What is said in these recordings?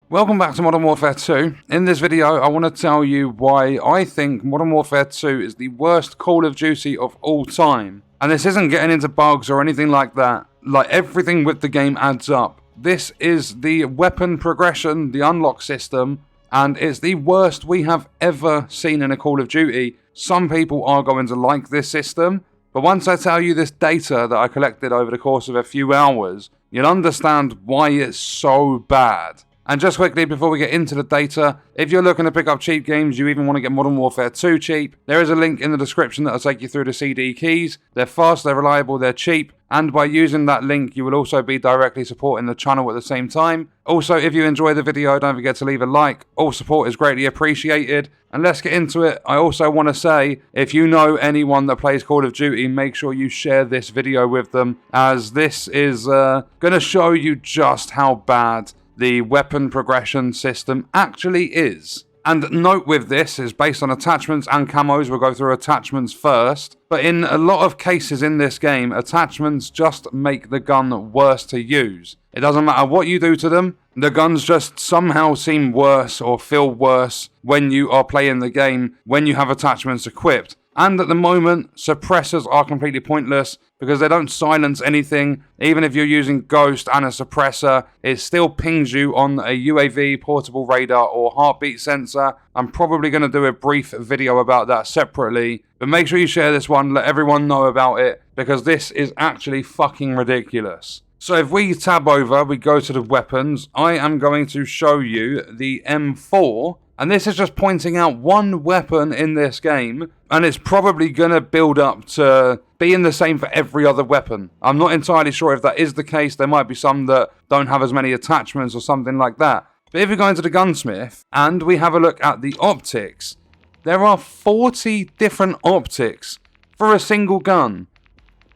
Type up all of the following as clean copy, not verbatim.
Welcome back to Modern Warfare 2. In this video, I want to tell you why I think Modern Warfare 2 is the worst Call of Duty of all time. And this isn't getting into bugs or anything like that. Like, everything with the game adds up. This is the weapon progression, the unlock system, and it's the worst we have ever seen in a Call of Duty. Some people are going to like this system, but once I tell you this data that I collected over the course of a few hours, you'll understand why it's so bad. And just quickly before we get into the data, if you're looking to pick up cheap games, you even want to get Modern Warfare 2 cheap, there is a link in the description that will take you through the CD keys. They're fast, they're reliable, they're cheap, and by using that link you will also be directly supporting the channel at the same time. Also, if you enjoy the video, don't forget to leave a like. All support is greatly appreciated. And let's get into it. I also want to say, if you know anyone that plays Call of Duty, make sure you share this video with them, as this is going to show you just how bad the weapon progression system actually is. And note with this is based on attachments and camos. We'll go through attachments first. But in a lot of cases in this game, attachments just make the gun worse to use. It doesn't matter what you do to them, the guns just somehow seem worse or feel worse when you are playing the game when you have attachments equipped. And at the moment, suppressors are completely pointless because they don't silence anything. Even if you're using Ghost and a suppressor, it still pings you on a UAV, portable radar, or heartbeat sensor. I'm probably going to do a brief video about that separately. But make sure you share this one, let everyone know about it, because this is actually fucking ridiculous. So if we tab over, we go to the weapons, I am going to show you the M4. And this is just pointing out one weapon in this game, and it's probably going to build up to being the same for every other weapon. I'm not entirely sure if that is the case. There might be some that don't have as many attachments or something like that. But if we go into the gunsmith and we have a look at the optics, there are 40 different optics for a single gun.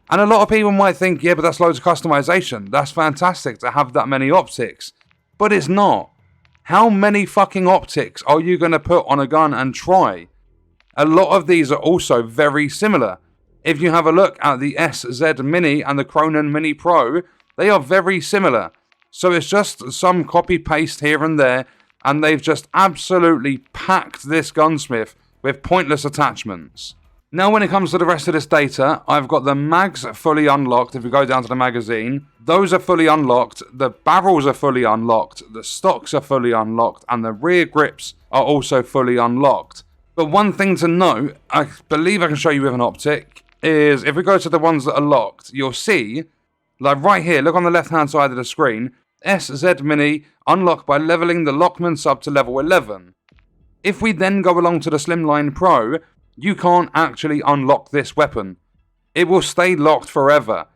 And a lot of people might think, yeah, but that's loads of customization. That's fantastic to have that many optics. But it's not. How many fucking optics are you going to put on a gun and try? A lot of these are also very similar. If you have a look at the SZ Mini and the Cronen Mini Pro, they are very similar. So it's just some copy-paste here and there, and they've just absolutely packed this gunsmith with pointless attachments. Now when it comes to the rest of this data, I've got the mags fully unlocked. If we go down to the magazine, those are fully unlocked, the barrels are fully unlocked, the stocks are fully unlocked, and the rear grips are also fully unlocked. But one thing to note, I believe I can show you with an optic, is if we go to the ones that are locked, you'll see, like right here, look on the left hand side of the screen, SZ Mini unlocked by leveling the Lockman sub to level 11. If we then go along to the Slimline Pro, you can't actually unlock this weapon. It will stay locked forever.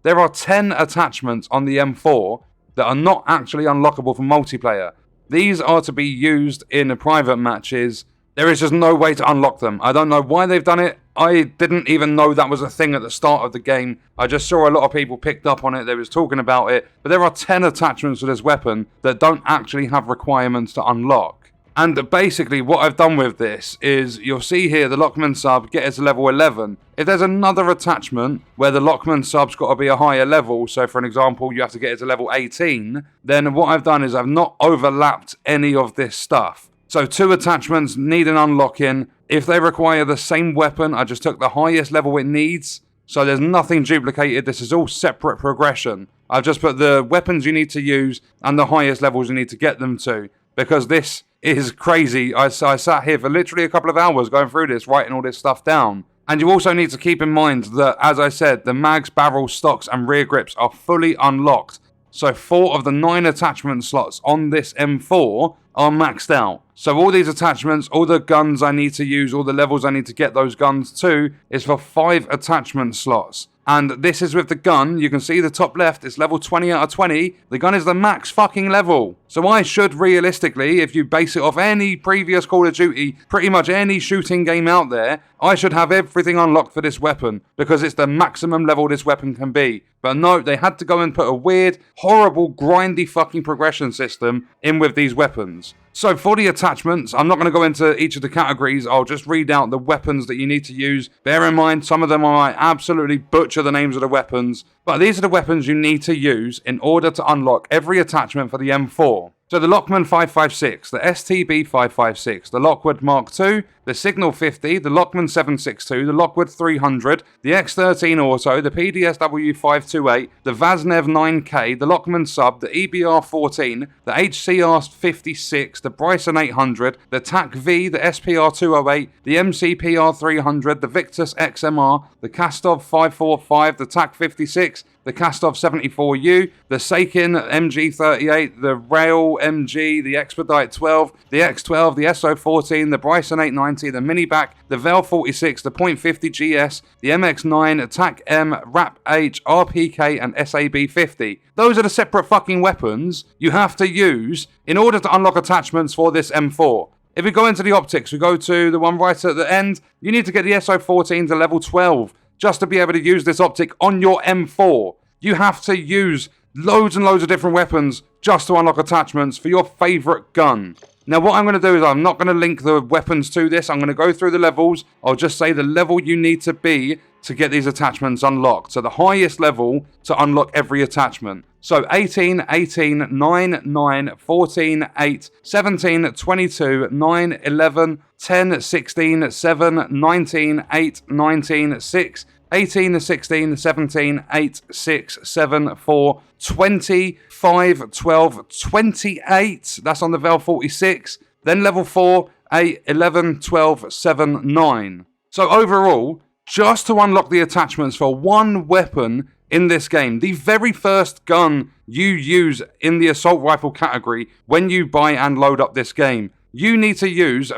There are 10 attachments on the M4 that are not actually unlockable for multiplayer. These are to be used in private matches. There is just no way to unlock them. I don't know why they've done it. I didn't even know that was a thing at the start of the game. I just saw a lot of people picked up on it. They was talking about it. But there are 10 attachments to this weapon that don't actually have requirements to unlock. And basically what I've done with this is, you'll see here the Lockman sub get it to level 11. If there's another attachment where the Lockman sub's got to be a higher level, so for an example you have to get it to level 18, then what I've done is I've not overlapped any of this stuff. So 2 attachments need an unlocking. If they require the same weapon, I just took the highest level it needs. So there's nothing duplicated, this is all separate progression. I've just put the weapons you need to use and the highest levels you need to get them to, because this is crazy. I sat here for literally a couple of hours going through this, writing all this stuff down. And you also need to keep in mind that, as I said, the mags, barrels, stocks and rear grips are fully unlocked. So 4 of the 9 attachment slots on this M4 are maxed out. So all these attachments, all the guns I need to use, all the levels I need to get those guns to, is for 5 attachment slots. And this is with the gun. You can see the top left, it's level 20 out of 20. The gun is the max fucking level. So I should realistically, if you base it off any previous Call of Duty, pretty much any shooting game out there, I should have everything unlocked for this weapon, because it's the maximum level this weapon can be. But no, they had to go and put a weird, horrible, grindy fucking progression system in with these weapons. So for the attachments, I'm not going to go into each of the categories. I'll just read out the weapons that you need to use. Bear in mind, some of them I might absolutely butcher the names of the weapons. But these are the weapons you need to use in order to unlock every attachment for the M4. So the Lockman 556, the STB 556, the Lockwood Mark II, the Signal 50, the Lockman 762, the Lockwood 300, the X13 Auto, the PDSW 528, the Vaznev 9K, the Lockman Sub, the EBR 14, the HCR 56, the Bryson 800, the TAC V, the SPR 208, the MCPR 300, the Victus XMR, the Kastov 545, the TAC 56, the Kastov 74U, the Seikin MG38, the Rail MG, the Expedite 12, the X12, the SO14, the Bryson 890, the Miniback, the Vel 46, the .50 GS, the MX9, TAC M, RAP H, RPK, and SAB 50. Those are the separate fucking weapons you have to use in order to unlock attachments for this M4. If we go into the optics, we go to the one right at the end, you need to get the SO14 to level 12. Just to be able to use this optic on your M4. You have to use loads and loads of different weapons just to unlock attachments for your favourite gun. Now what I'm going to do is I'm not going to link the weapons to this. I'm going to go through the levels. I'll just say the level you need to be to get these attachments unlocked. So the highest level to unlock every attachment. So 18, 18, 9, 9, 14, 8, 17, 22, 9, 11, 10, 16, 7, 19, 8, 19, 6, 18, 16, 17, 8, 6, 7, 4, 20, 5, 12, 28. That's on the Vel 46. Then level 4, 8, 11, 12, 7, 9. So overall, just to unlock the attachments for one weapon in this game, the very first gun you use in the assault rifle category when you buy and load up this game, you need to use,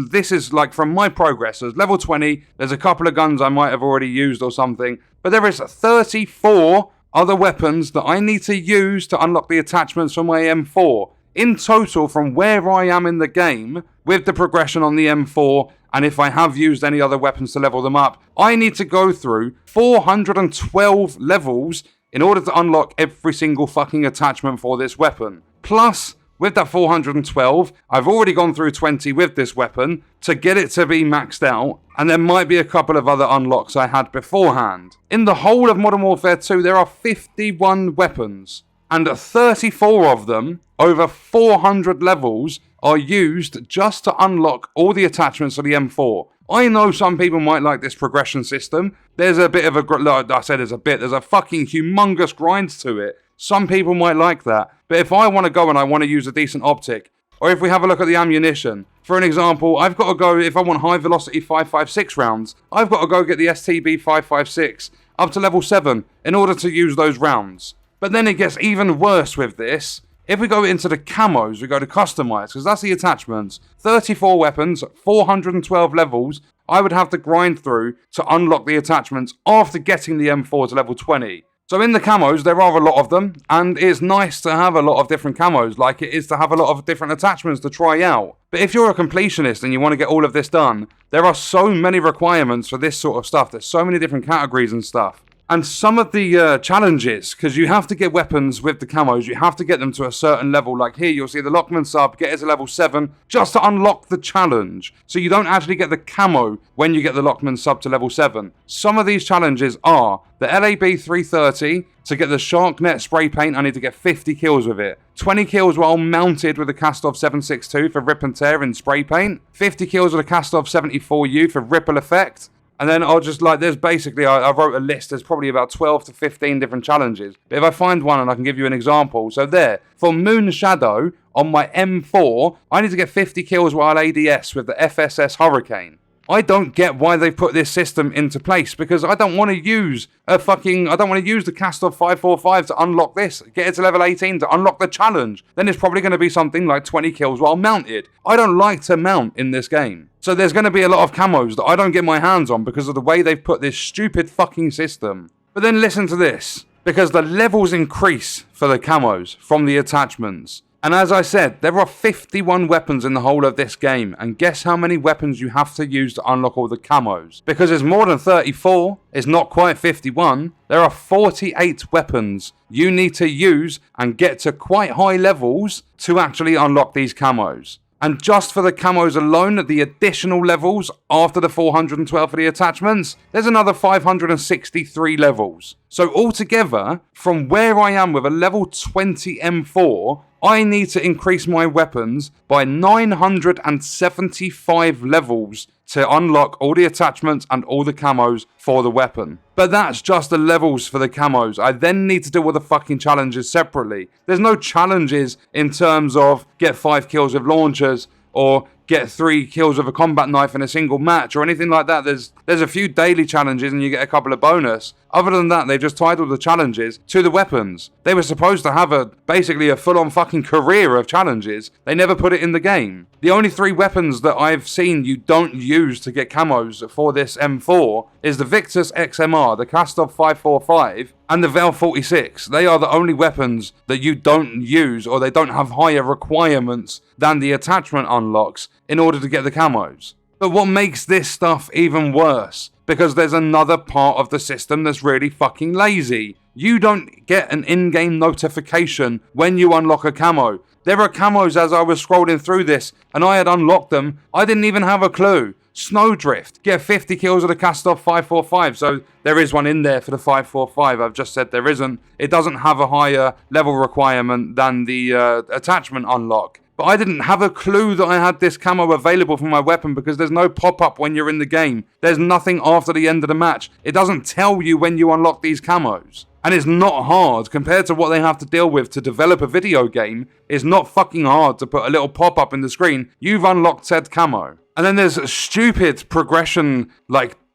this is like from my progress, as level 20, there's a couple of guns I might have already used or something, but there is 34 other weapons that I need to use to unlock the attachments for my M4. In total, from where I am in the game, with the progression on the M4, and if I have used any other weapons to level them up, I need to go through 412 levels in order to unlock every single fucking attachment for this weapon. Plus, with that 412, I've already gone through 20 with this weapon to get it to be maxed out, and there might be a couple of other unlocks I had beforehand. In the whole of Modern Warfare 2, there are 51 weapons, and 34 of them, over 400 levels, are used just to unlock all the attachments for the M4. I know some people might like this progression system. There's a bit of like I said, there's a fucking humongous grind to it. Some people might like that. But if I want to go and I want to use a decent optic, or if we have a look at the ammunition, for an example, I've got to go, if I want high velocity 5.56 rounds, I've got to go get the STB 5.56 up to level 7 in order to use those rounds. But then it gets even worse with this. If we go into the camos, we go to customize, because that's the attachments. 34 weapons, 412 levels, I would have to grind through to unlock the attachments after getting the M4 to level 20. So in the camos, there are a lot of them, and it's nice to have a lot of different camos, like it is to have a lot of different attachments to try out. But if you're a completionist and you want to get all of this done, there are so many requirements for this sort of stuff. There's so many different categories and stuff. And some of the challenges, because you have to get weapons with the camos, you have to get them to a certain level. Like here, you'll see the Lockman Sub, get it to level 7, just to unlock the challenge. So you don't actually get the camo when you get the Lockman Sub to level 7. Some of these challenges are the LAB 330, to get the Sharknet spray paint, I need to get 50 kills with it. 20 kills while mounted with the Kastov 762 for rip and tear in spray paint. 50 kills with the Kastov 74U for ripple effect. And then I'll just there's basically, I wrote a list, there's probably about 12 to 15 different challenges. But if I find one and I can give you an example. So there, for Moon Shadow on my M4, I need to get 50 kills while ADS with the FSS Hurricane. I don't get why they've put this system into place, because I don't want to use the Kastov 545 to unlock this. Get it to level 18 to unlock the challenge. Then it's probably going to be something like 20 kills while mounted. I don't like to mount in this game. So there's going to be a lot of camos that I don't get my hands on because of the way they've put this stupid fucking system. But then listen to this, because the levels increase for the camos from the attachments. And as I said, there are 51 weapons in the whole of this game, and guess how many weapons you have to use to unlock all the camos? Because it's more than 34, it's not quite 51, there are 48 weapons you need to use and get to quite high levels to actually unlock these camos. And just for the camos alone, the additional levels after the 412 for the attachments, there's another 563 levels. So altogether, from where I am with a level 20 M4, I need to increase my weapons by 975 levels to unlock all the attachments and all the camos for the weapon. But that's just the levels for the camos. I then need to do all the fucking challenges separately. There's no challenges in terms of get 5 kills with launchers or get 3 kills with a combat knife in a single match or anything like that. There's a few daily challenges and you get a couple of bonus. Other than that, they just tied all the challenges to the weapons. They were supposed to have basically a full-on fucking career of challenges. They never put it in the game. The only 3 weapons that I've seen you don't use to get camos for this M4 is the Victus XMR, the Kastov 545, and the Vel 46. They are the only weapons that you don't use, or they don't have higher requirements than the attachment unlocks in order to get the camos. But what makes this stuff even worse, because there's another part of the system that's really fucking lazy. You don't get an in-game notification when you unlock a camo. There are camos as I was scrolling through this and I had unlocked them. I didn't even have a clue. Snowdrift, get 50 kills with the Kastov 545. So there is one in there for the 545. I've just said there isn't. It doesn't have a higher level requirement than the attachment unlock. But I didn't have a clue that I had this camo available for my weapon because there's no pop-up when you're in the game. There's nothing after the end of the match. It doesn't tell you when you unlock these camos. And it's not hard compared to what they have to deal with to develop a video game. It's not fucking hard to put a little pop-up in the screen. You've unlocked said camo. And then there's stupid progression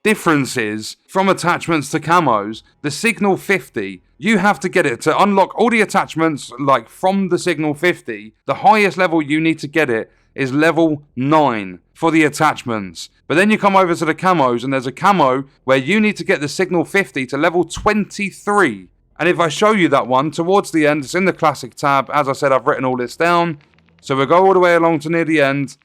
differences from attachments to camos. The Signal 50, you have to get it to unlock all the attachments from the Signal 50. The highest level you need to get it is level 9 for the attachments. But then you come over to the camos and there's a camo where you need to get the Signal 50 to level 23. And if I show you that one towards the end, it's in the classic tab. As I said, I've written all this down. So we'll go all the way along to near the end.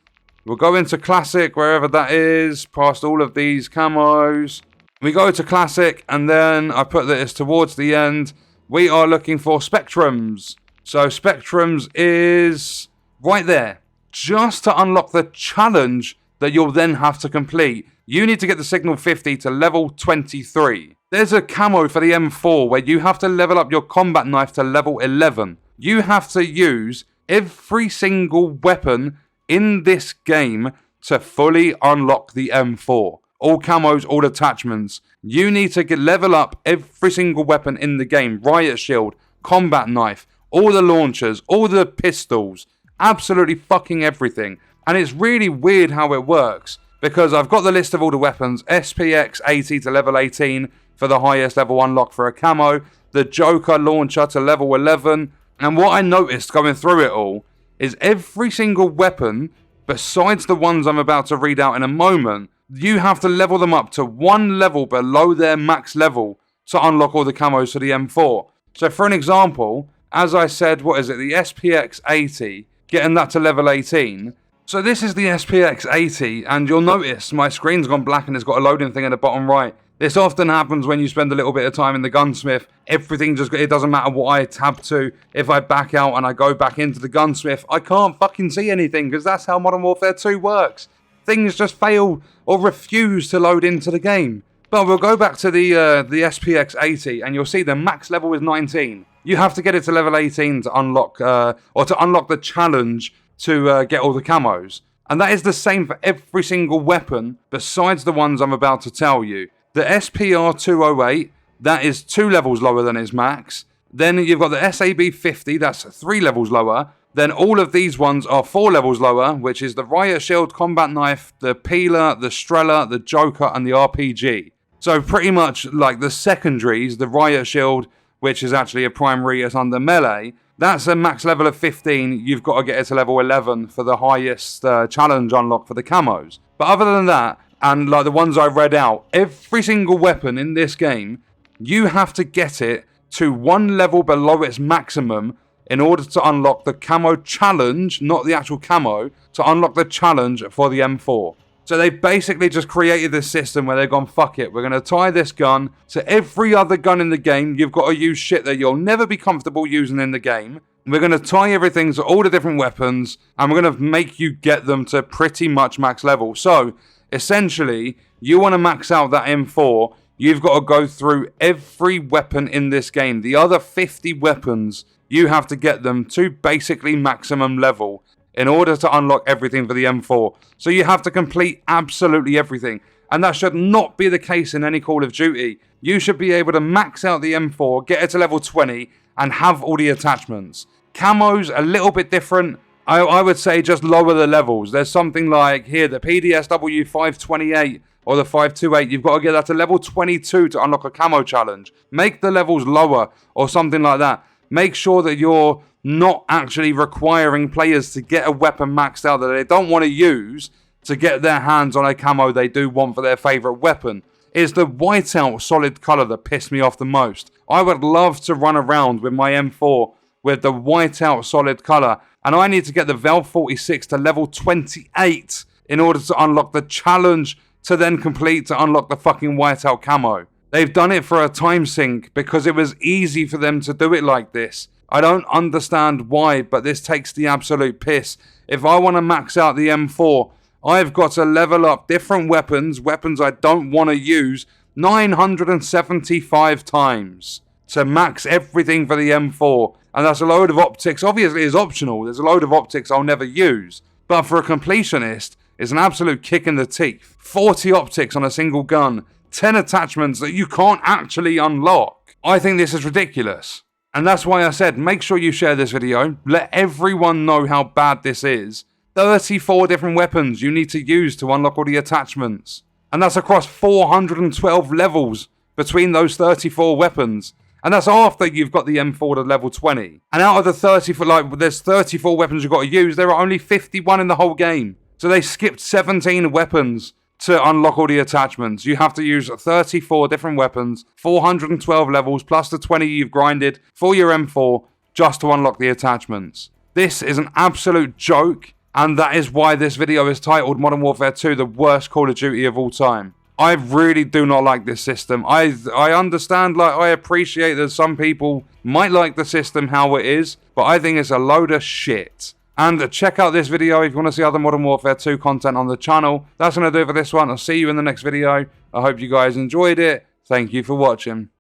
We'll go into classic, wherever that is, past all of these camos. We go to classic, and then I put that it's towards the end. We are looking for spectrums. So spectrums is right there. Just to unlock the challenge that you'll then have to complete, you need to get the Signal 50 to level 23. There's a camo for the M4 where you have to level up your combat knife to level 11. You have to use every single weapon in this game to fully unlock the M4. All camos, all attachments. You need to level up every single weapon in the game. Riot shield, combat knife, all the launchers, all the pistols. Absolutely fucking everything. And it's really weird how it works, because I've got the list of all the weapons. SPX 80 to level 18 for the highest level unlock for a camo. The Joker launcher to level 11. And what I noticed going through it all is every single weapon, besides the ones I'm about to read out in a moment, you have to level them up to 1 level below their max level to unlock all the camos for the M4. So for an example, as I said, the SPX 80, getting that to level 18. So this is the SPX 80, and you'll notice my screen's gone black and it's got a loading thing in the bottom right. This often happens when you spend a little bit of time in the gunsmith. Everything it doesn't matter what I tab to. If I back out and I go back into the gunsmith, I can't fucking see anything, because that's how Modern Warfare 2 works. Things just fail or refuse to load into the game. But we'll go back to the SPX 80, and you'll see the max level is 19. You have to get it to level 18 to unlock, the challenge to get all the camos. And that is the same for every single weapon besides the ones I'm about to tell you. The SPR 208, that is 2 levels lower than its max. Then you've got the SAB 50, that's 3 levels lower. Then all of these ones are 4 levels lower, which is the Riot Shield, Combat Knife, the Peeler, the Strela, the Joker, and the RPG. So pretty much like the secondaries, the Riot Shield, which is actually a primary as under melee, that's a max level of 15. You've got to get it to level 11 for the highest challenge unlock for the camos. But other than that, and like the ones I read out, every single weapon in this game, you have to get it to 1 level below its maximum in order to unlock the camo challenge, not the actual camo, to unlock the challenge for the M4. So they basically just created this system where they've gone, fuck it, we're going to tie this gun to every other gun in the game. You've got to use shit that you'll never be comfortable using in the game. We're going to tie everything to all the different weapons, and we're going to make you get them to pretty much max level. So essentially, you want to max out that M4, you've got to go through every weapon in this game. The other 50 weapons, you have to get them to basically maximum level in order to unlock everything for the M4. So you have to complete absolutely everything. And that should not be the case in any Call of Duty. You should be able to max out the M4, get it to level 20, and have all the attachments. Camo's a little bit different. I would say just lower the levels. There's something like here, the PDSW 528 or the 528. You've got to get that to level 22 to unlock a camo challenge. Make the levels lower or something like that. Make sure that you're not actually requiring players to get a weapon maxed out that they don't want to use to get their hands on a camo they do want for their favourite weapon. It's the whiteout solid colour that pissed me off the most. I would love to run around with my M4 with the whiteout solid colour, and I need to get the Vel 46 to level 28 in order to unlock the challenge to then complete to unlock the fucking whiteout camo. They've done it for a time sink because it was easy for them to do it like this. I don't understand why, but this takes the absolute piss. If I want to max out the M4, I've got to level up different weapons I don't want to use, 975 times to max everything for the M4. And that's a load of optics. Obviously, it's optional. There's a load of optics I'll never use. But for a completionist, it's an absolute kick in the teeth. 40 optics on a single gun. 10 attachments that you can't actually unlock. I think this is ridiculous. And that's why I said, make sure you share this video. Let everyone know how bad this is. 34 different weapons you need to use to unlock all the attachments. And that's across 412 levels between those 34 weapons. And that's after you've got the M4 to level 20. And out of the 34, there's 34 weapons you've got to use, there are only 51 in the whole game. So they skipped 17 weapons to unlock all the attachments. You have to use 34 different weapons, 412 levels, plus the 20 you've grinded for your M4 just to unlock the attachments. This is an absolute joke, and that is why this video is titled Modern Warfare 2, the worst Call of Duty of all time. I really do not like this system. I understand, I appreciate that some people might like the system how it is, but I think it's a load of shit. And check out this video if you want to see other Modern Warfare 2 content on the channel. That's going to do it for this one. I'll see you in the next video. I hope you guys enjoyed it. Thank you for watching.